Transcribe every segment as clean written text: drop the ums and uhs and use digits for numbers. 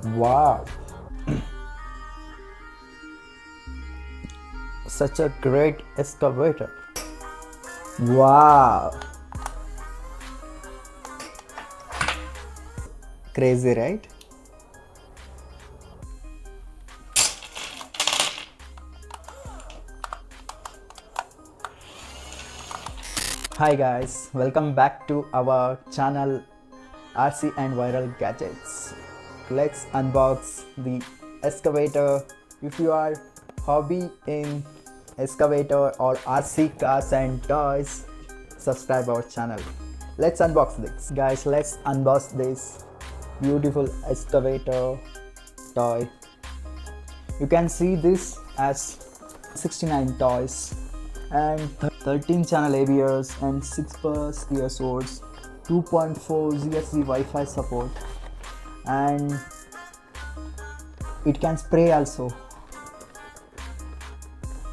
Wow, such a great excavator. Wow, crazy, right? Hi guys, welcome back to our channel RC and Viral Gadgets. Let's unbox the excavator. If you are hobby in excavator or RC cars and toys, subscribe our channel. Let's unbox this. Guys, let's unbox this beautiful excavator toy. You can see this as 69 toys and 13 channel ABS and 6 ear source, 2.4 ZSC Wi-Fi support, and it can spray also.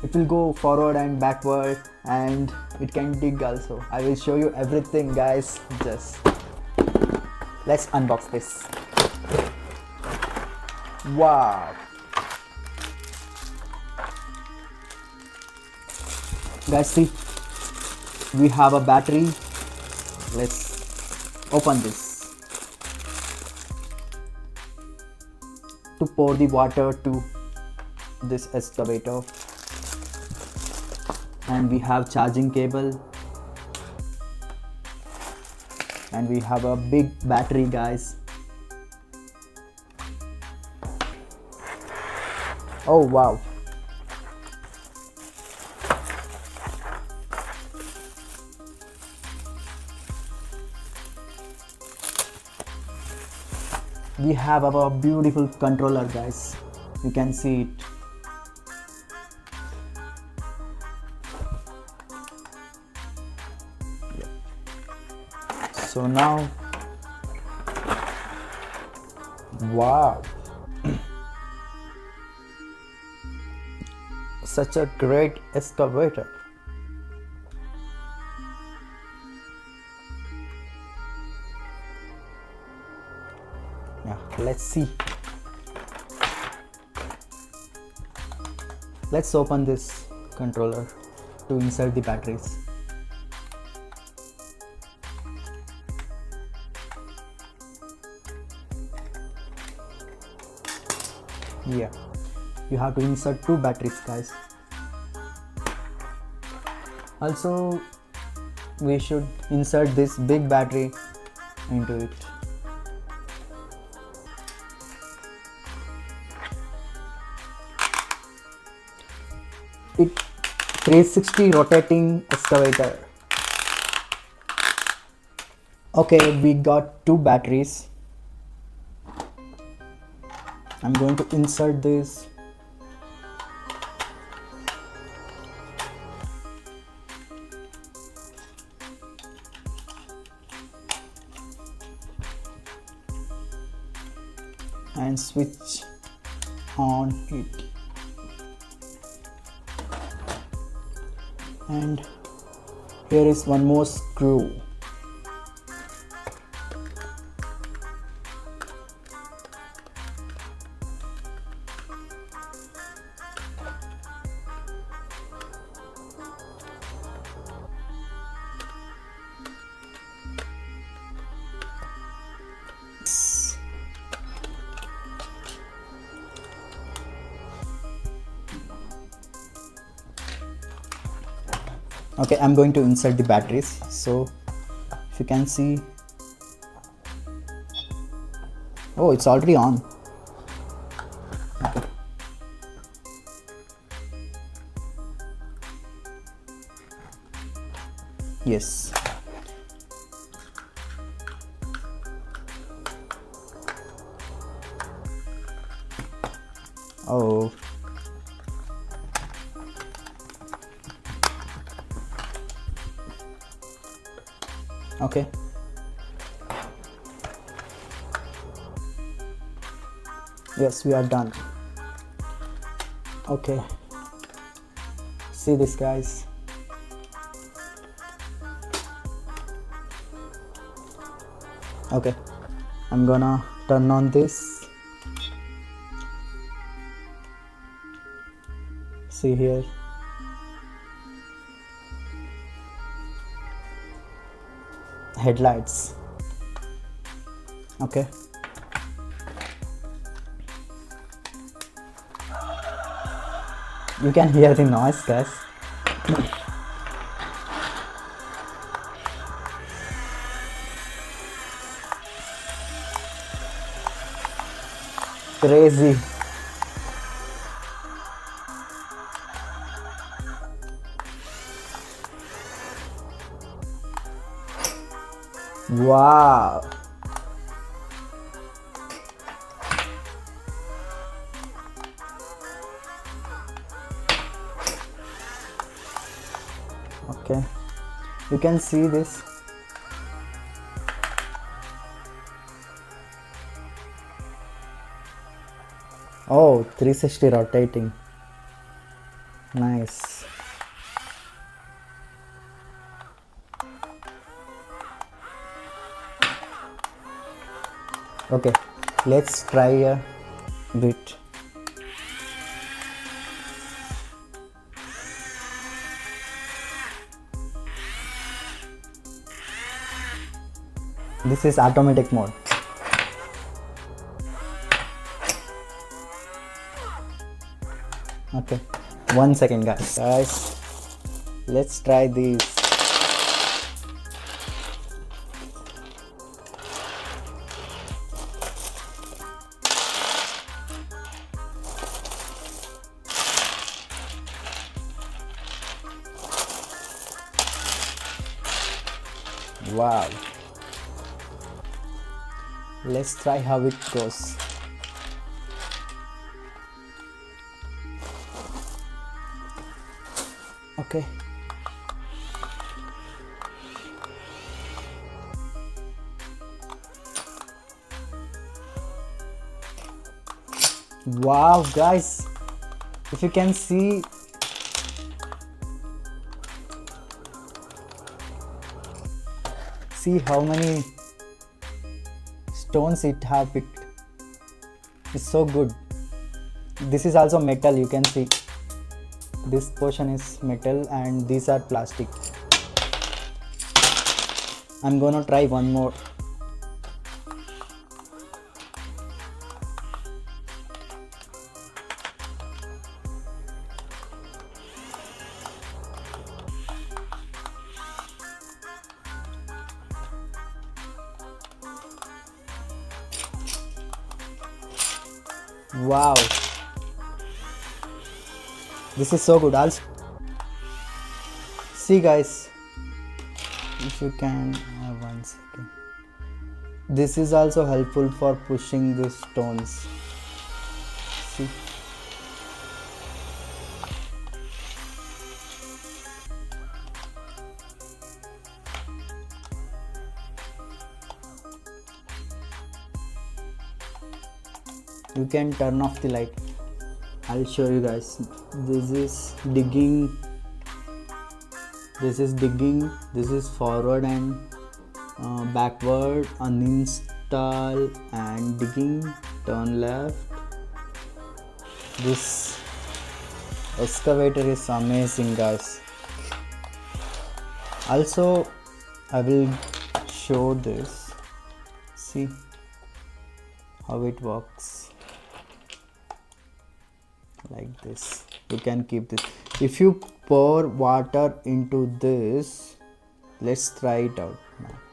It will go forward and backward and it can dig also. I will show you everything guys. Just let's unbox this. Wow. Guys, see, we have a battery. Let's open this to pour the water to this excavator, and we have charging cable, and we have a big battery guys. Oh wow. We have our beautiful controller guys, you can see it. So now, wow, such a great excavator. Yeah, let's see. Let's open this controller to insert the batteries. Yeah, you have to insert 2 batteries guys. Also, we should insert this big battery into it. It 360 rotating excavator. Okay, we got 2 batteries. I'm going to insert this. And switch on it. And here is one more screw. Okay, I'm going to insert the batteries. So if you can see, oh, it's already on. Okay. Yes. Oh. Okay. Yes, we are done. Okay. See this guys. Okay. I'm gonna turn on this. See here. Headlights. Okay. You can hear the noise, guys. Crazy. Wow. Okay, you can see this. Oh, 360 rotating. Nice. Okay, let's try a bit. This is automatic mode. Okay, 1 second, guys. Let's try this. Wow. Let's try how it goes. Okay. Wow, guys, if you can see, how many stones it have picked. It's so good. This is also metal. You can see this portion is metal and these are plastic. I'm gonna try one more. Wow, this is so good. Also, see, guys, if you can have 1 second. This is also helpful for pushing the stones. See. You can turn off the light. I'll show you guys. This is digging. This is forward and backward, uninstall and digging, turn left. This excavator is amazing, guys. Also, I will show this. See how it works. Like this. You can keep this. If you pour water into this, let's try it out.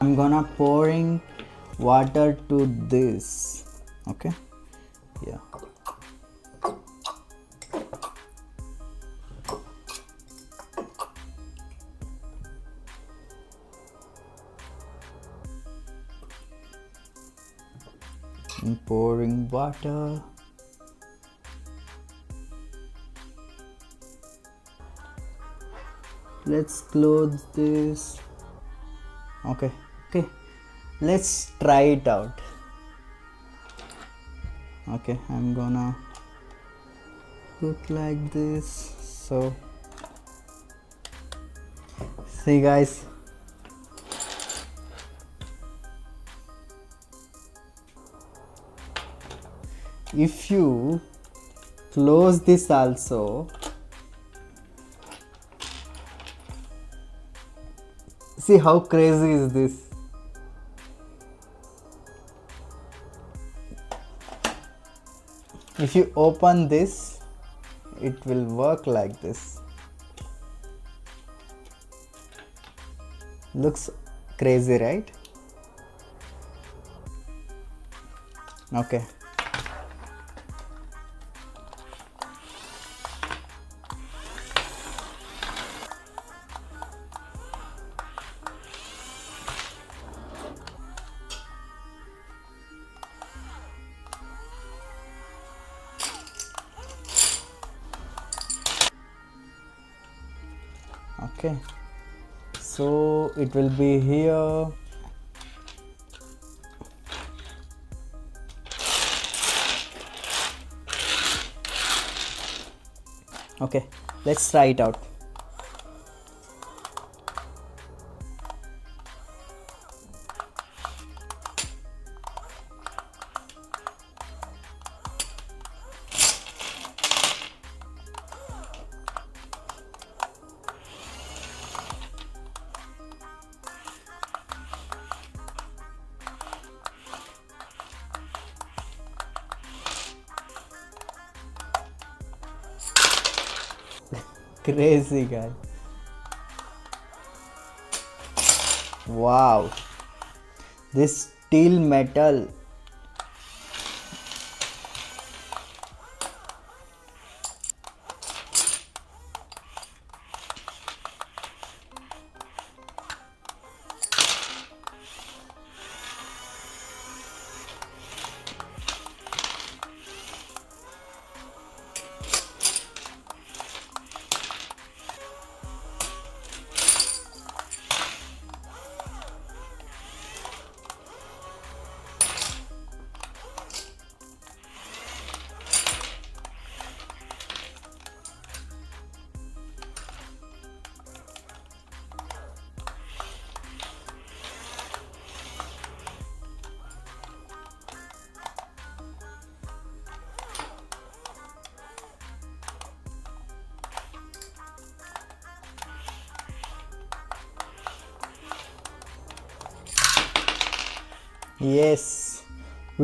I'm gonna pouring water to this. Okay, yeah. I'm pouring water. Let's close this. Okay, let's try it out. Okay, I'm gonna put like this. So see, guys, if you close this also, See how crazy is this? If you open this, it will work like this. Looks crazy, right? Okay. Okay, so it will be here. Okay, let's try it out. Crazy guy. Wow, this steel metal. Yes,